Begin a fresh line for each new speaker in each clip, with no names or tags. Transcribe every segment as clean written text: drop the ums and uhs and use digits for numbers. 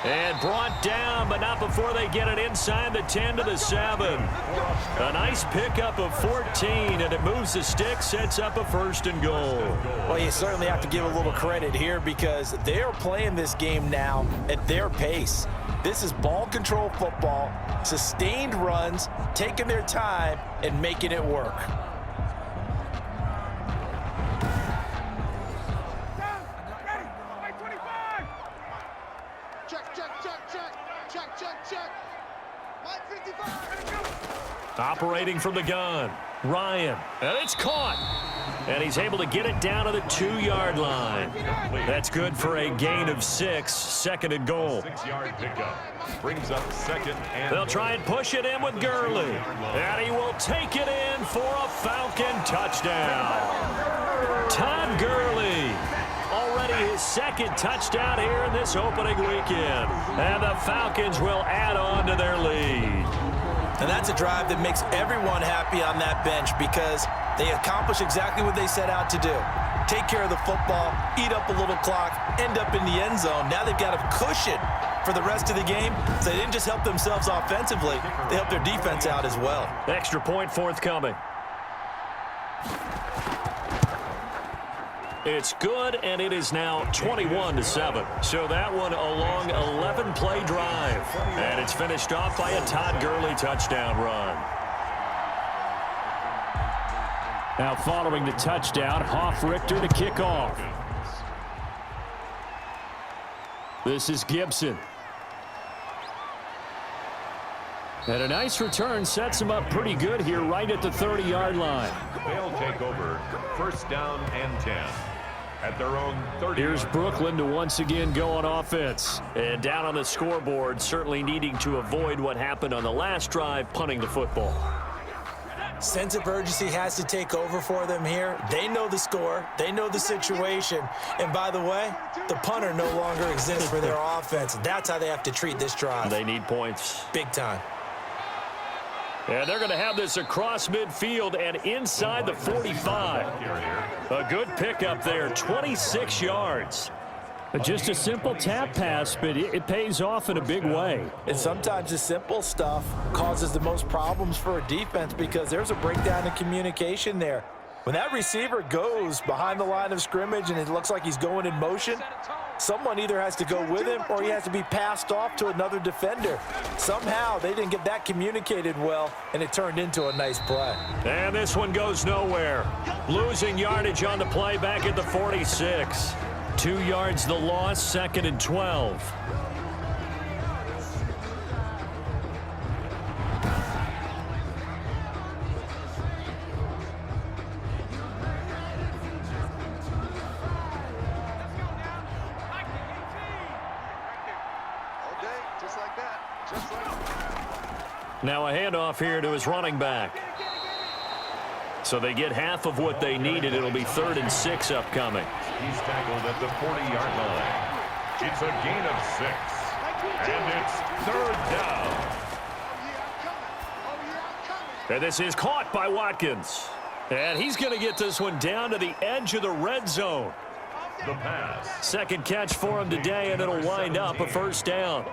And brought down, but not before they get it inside the 10 to the 7. A nice pickup of 14, and it moves the stick, sets up a 1st and goal.
Well, you certainly have to give a little credit here because they're playing this game now at their pace. This is ball control football, sustained runs, taking their time, and making it work.
Operating from the gun, Ryan, and it's caught. And he's able to get it down to the 2-yard line. That's good for a gain of 6, 2nd and goal.
6-yard pickup brings up 2nd and
They'll try and push it in with Gurley. And he will take it in for a Falcon touchdown. Todd Gurley. Already his 2nd touchdown here in this opening weekend. And the Falcons will add on to their lead.
And that's a drive that makes everyone happy on that bench because they accomplish exactly what they set out to do. Take care of the football, eat up a little clock, end up in the end zone. Now they've got a cushion for the rest of the game. So they didn't just help themselves offensively, they helped their defense out as well.
Extra point forthcoming. It's good, and it is now 21-7. So that one a long 11-play drive. And it's finished off by a Todd Gurley touchdown run. Now following the touchdown, Hoff-Richter to kick off. This is Gibson. And a nice return sets him up pretty good here right at the 30-yard line.
They'll take over 1st down and 10 at their own 30.
Here's Brooklyn to once again go on offense. And down on the scoreboard, certainly needing to avoid what happened on the last drive, punting the football.
Sense of urgency has to take over for them here. They know the score. They know the situation. And by the way, the punter no longer exists for their offense. That's how they have to treat this drive.
They need points.
Big time.
And they're going to have this across midfield and inside the 45. A good pickup there, 26 yards. Just a simple tap pass, but it pays off in a big way.
And sometimes the simple stuff causes the most problems for a defense because there's a breakdown in communication there. When that receiver goes behind the line of scrimmage and it looks like he's going in motion, someone either has to go with him or he has to be passed off to another defender. Somehow they didn't get that communicated well, and it turned into a nice play.
And this one goes nowhere. Losing yardage on the play back at the 46. 2 yards the loss, 2nd and 12. Now a handoff here to his running back. So they get half of what they needed. It'll be 3rd and 6 upcoming.
He's tackled at the 40-yard line. It's a gain of 6. And it's 3rd down.
And this is caught by Watkins. And he's going to get this one down to the edge of the red zone.
The pass.
2nd catch for him today, and it'll wind up a 1st down.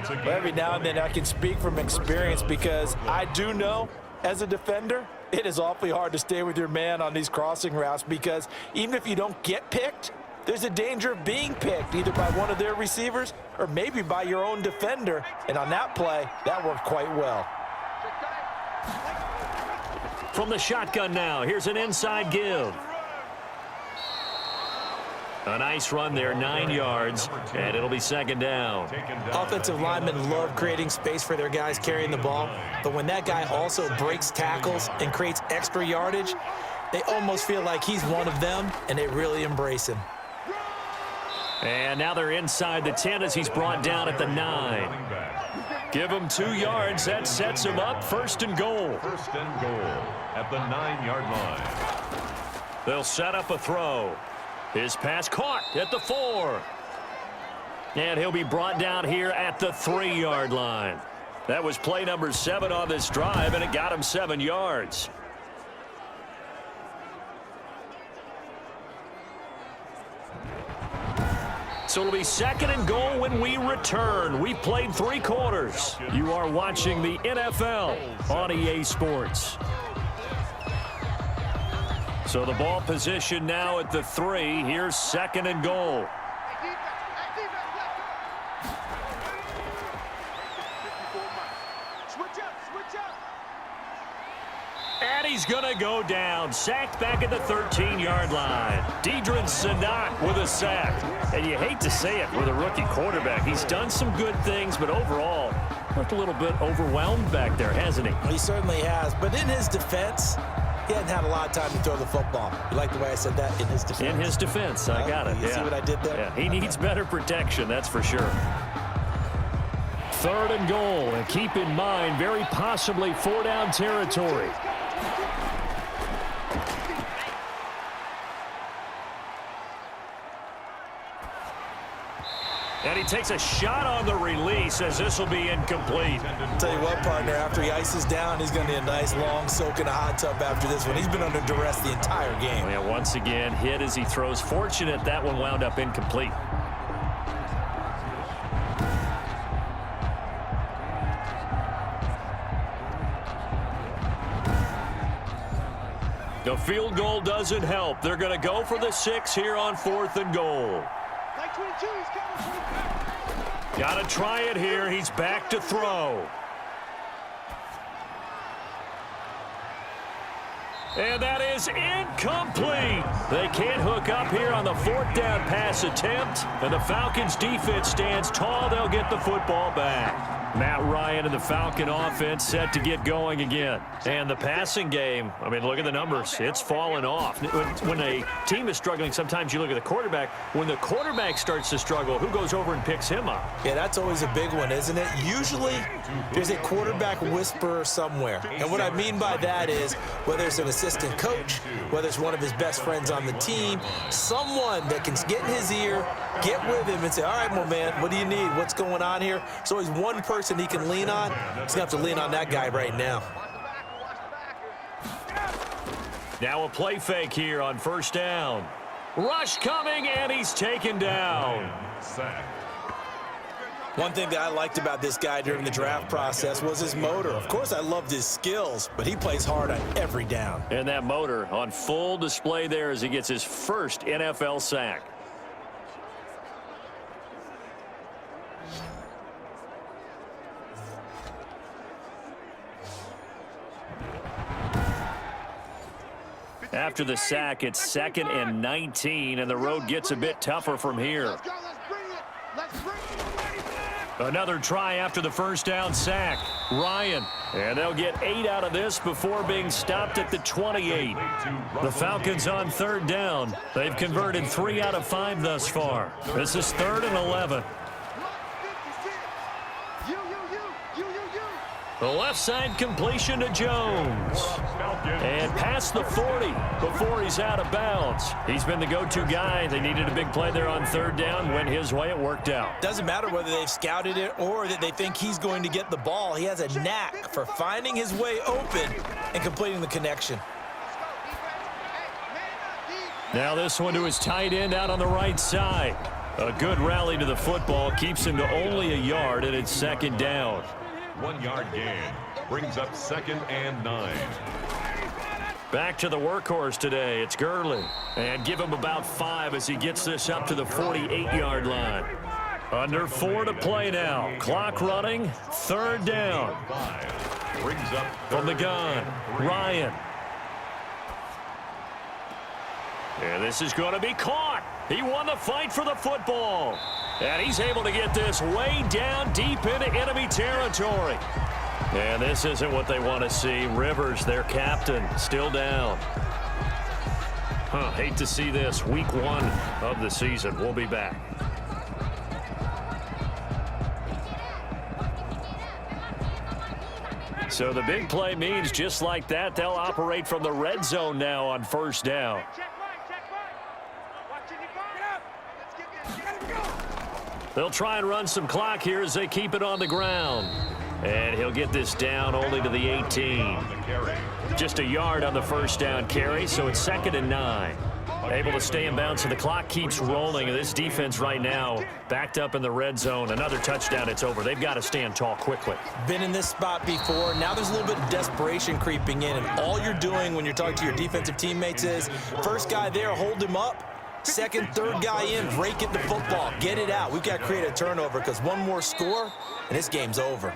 Well, every now and then I can speak from experience because I do know as a defender, it is awfully hard to stay with your man on these crossing routes because even if you don't get picked, there's a danger of being picked either by one of their receivers or maybe by your own defender. And on that play, that worked quite well.
From the shotgun now, here's an inside give. A nice run there, 9 yards, and it'll be 2nd down.
Offensive linemen love creating space for their guys carrying the ball, but when that guy also breaks tackles and creates extra yardage, they almost feel like he's one of them, and they really embrace him.
And now they're inside the 10 as he's brought down at the 9. Give him 2 yards. That sets him up, 1st and goal.
1st and goal at the 9-yard line.
They'll set up a throw. His pass caught at the 4. And he'll be brought down here at the 3-yard line. That was play number 7 on this drive, and it got him 7 yards. So it'll be second and goal when we return. We've played 3 quarters. You are watching the NFL on EA Sports. So the ball position now at the 3. Here's second and goal. And he's going to go down. Sacked back at the 13-yard line. Deidrin Sanak with a sack. And you hate to say it with a rookie quarterback. He's done some good things, but overall, looked a little bit overwhelmed back there, hasn't he?
He certainly has. But in his defense, he hadn't had a lot of time to throw the football. You like the way I said that? In his defense.
In his defense. I got it.
You see what I did there?
Yeah, he needs better protection, that's for sure. Third and goal. And keep in mind, very possibly 4-down territory. And he takes a shot on the release as this will be incomplete.
Tell you what, partner, after he ices down, he's going to need a nice long soak in a hot tub after this one. He's been under duress the entire game.
Yeah, once again, hit as he throws. Fortunate that one wound up incomplete. The field goal doesn't help. They're going to go for the 6 here on 4th and goal. Got to try it here. He's back to throw. And that is incomplete. They can't hook up here on the 4th down pass attempt. And the Falcons defense stands tall. They'll get the football back. Matt Ryan and the Falcon offense set to get going again. And the passing game, I mean, look at the numbers. It's fallen off. When a team is struggling, sometimes you look at the quarterback. When the quarterback starts to struggle, who goes over and picks him up?
Yeah, that's always a big one, isn't it? Usually, there's a quarterback whisperer somewhere. And what I mean by that is, whether it's an assistant coach, whether it's one of his best friends on the team, someone that can get in his ear, get with him and say, all right, my man, what do you need? What's going on here? There's always one person he can lean on. He's going to have to lean on that guy right now.
Now a play fake here on 1st down. Rush coming, and he's taken down.
One thing that I liked about this guy during the draft process was his motor. Of course, I loved his skills, but he plays hard on every down.
And that motor on full display there as he gets his first NFL sack. After the sack, it's 2nd and 19, and the road gets a bit tougher from here. Another try after the 1st down sack. Ryan, and they'll get 8 out of this before being stopped at the 28. The Falcons on 3rd down. They've converted 3 out of 5 thus far. This is 3rd and 11. The left side completion to Jones. And past the 40 before he's out of bounds. He's been the go-to guy. They needed a big play there on 3rd down. Went his way. It worked out.
Doesn't matter whether they've scouted it or that they think he's going to get the ball. He has a knack for finding his way open and completing the connection.
Now this one to his tight end out on the right side. A good rally to the football. Keeps him to only a yard, and it's 2nd down.
1-yard gain brings up 2nd and 9.
Back to the workhorse today. It's Gurley. And give him about 5 as he gets this up to the 48-yard line. Under 4 to play now. Clock running. 3rd down.
Brings up
from the gun. Ryan. And this is going to be caught. He won the fight for the football. And he's able to get this way down deep into enemy territory. And this isn't what they want to see. Rivers, their captain, still down. Hate to see this. Week 1 of the season. We'll be back. So the big play means just like that, they'll operate from the red zone now on 1st down. They'll try and run some clock here as they keep it on the ground. And he'll get this down only to the 18. Just a yard on the 1st down carry, so it's 2nd and 9. Able to stay in bounds, so the clock keeps rolling. And this defense right now backed up in the red zone. Another touchdown, it's over. They've got to stand tall quickly.
Been in this spot before. Now there's a little bit of desperation creeping in, and all you're doing when you're talking to your defensive teammates is first guy there, hold him up. Second, third guy in, break it the football. Get it out. We've got to create a turnover because one more score, and this game's over.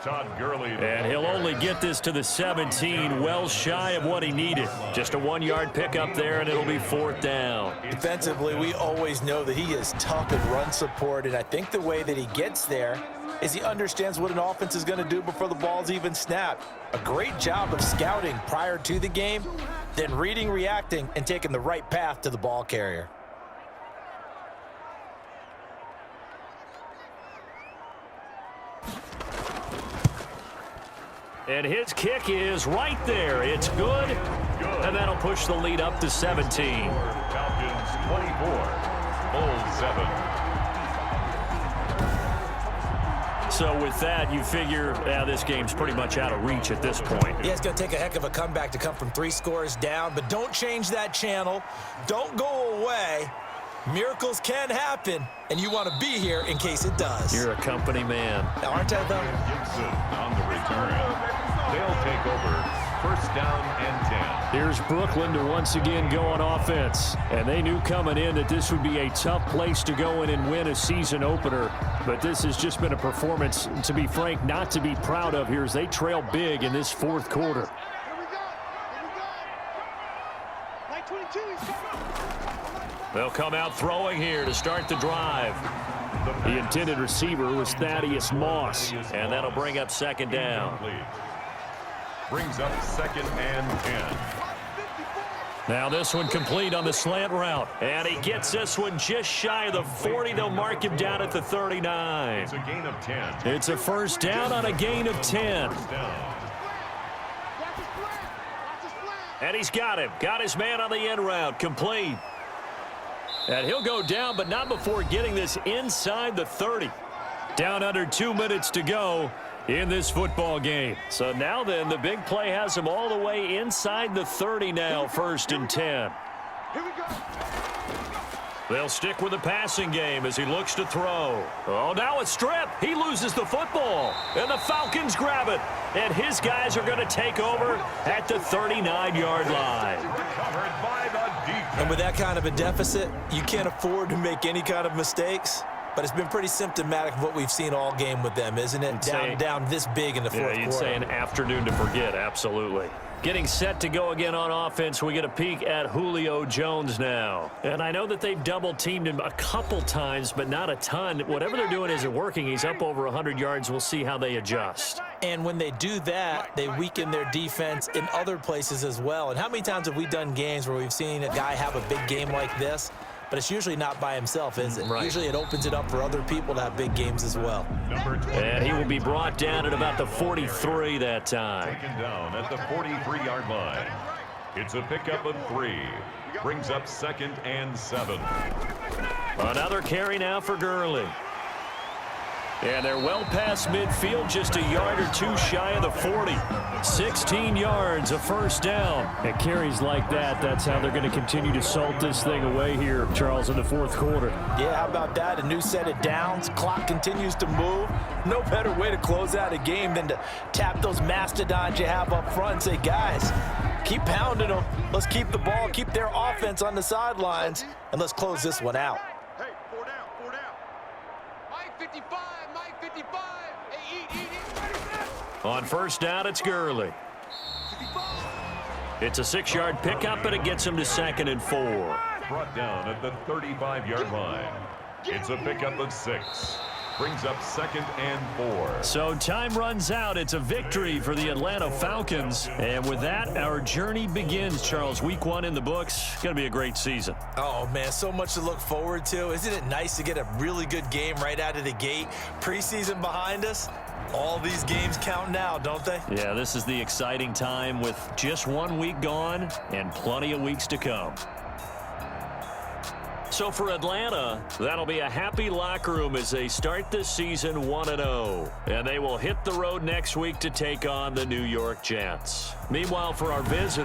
Todd Gurley.
And he'll only get this to the 17, well shy of what he needed. Just a 1-yard pickup there, and it'll be 4th down.
Defensively, we always know that he is tough in run support, and I think the way that he gets there is he understands what an offense is going to do before the ball's even snapped. A great job of scouting prior to the game, then reading, reacting, and taking the right path to the ball carrier.
And his kick is right there. It's good. And that'll push the lead up to 17.
Falcons 24, Bulls 7.
So with that, you figure this game's pretty much out of reach at this point.
Yeah, it's going to take a heck of a comeback to come from 3 scores down, but don't change that channel. Don't go away. Miracles can happen, and you want to be here in case it does.
You're a company man.
Aren't I, though?
Gibson on the return. They'll take over. First down and 10.
Here's Brooklyn to once again go on offense. And they knew coming in that this would be a tough place to go in and win a season opener. But this has just been a performance, to be frank, not to be proud of here as they trail big in this 4th quarter. They'll come out throwing here to start the drive. The intended receiver was Thaddeus Moss, and that'll bring up 2nd down.
Brings up 2nd and 10.
Now this one complete on the slant route, and he gets this one just shy of the 40. They'll mark him down at the 39.
It's a gain of 10.
It's a first down on a gain of 10. And he's got him. Got his man on the end route. Complete. And he'll go down, but not before getting this inside the 30. Down under 2 minutes to go in this football game. So now then, the big play has him all the way inside the 30 now, 1st and 10.
Here we go.
They'll stick with the passing game as he looks to throw. Oh, now a strip. He loses the football. And the Falcons grab it. And his guys are going to take over at the 39-yard line.
Covered by the defense.
And with that kind of a deficit, you can't afford to make any kind of mistakes. But it's been pretty symptomatic of what we've seen all game with them, isn't it? Down this big in the 4th quarter.
Yeah, you'd say an afternoon to forget, absolutely. Getting set to go again on offense, we get a peek at Julio Jones now. And I know that they've double-teamed him a couple times, but not a ton. Whatever they're doing isn't working. He's up over 100 yards. We'll see how they adjust.
And when they do that, they weaken their defense in other places as well. And how many times have we done games where we've seen a guy have a big game like this? But it's usually not by himself, is it?
Right.
Usually it opens it up for other people to have big games as well.
And he will be brought down at about the 43 that time.
Taken down at the 43-yard line. It's a pickup of 3. Brings up 2nd and 7.
Another carry now for Gurley. And they're well past midfield, just a yard or 2 shy of the 40. 16 yards, a first down. And carries like that, that's how they're going to continue to salt this thing away here, Charles, in the 4th quarter.
Yeah, how about that? A new set of downs. Clock continues to move. No better way to close out a game than to tap those mastodons you have up front and say, guys, keep pounding them. Let's keep the ball, keep their offense on the sidelines, and let's close this one out.
Hey, 4 down, 4 down. Mike 55, Mike 55. Hey, eat.
On first down, it's Gurley. It's a 6-yard pickup, and it gets him to 2nd and 4.
Brought down at the 35-yard line. It's a pickup of 6. Brings up 2nd and 4.
So time runs out. It's a victory for the Atlanta Falcons. And with that, our journey begins, Charles. Week 1 in the books. Going to be a great season.
Oh, man, so much to look forward to. Isn't it nice to get a really good game right out of the gate? Preseason behind us. All these games count now, don't they?
Yeah, this is the exciting time with just 1 week gone and plenty of weeks to come. So for Atlanta, that'll be a happy locker room as they start this season 1-0. And they will hit the road next week to take on the New York Jets. Meanwhile, for our visitors,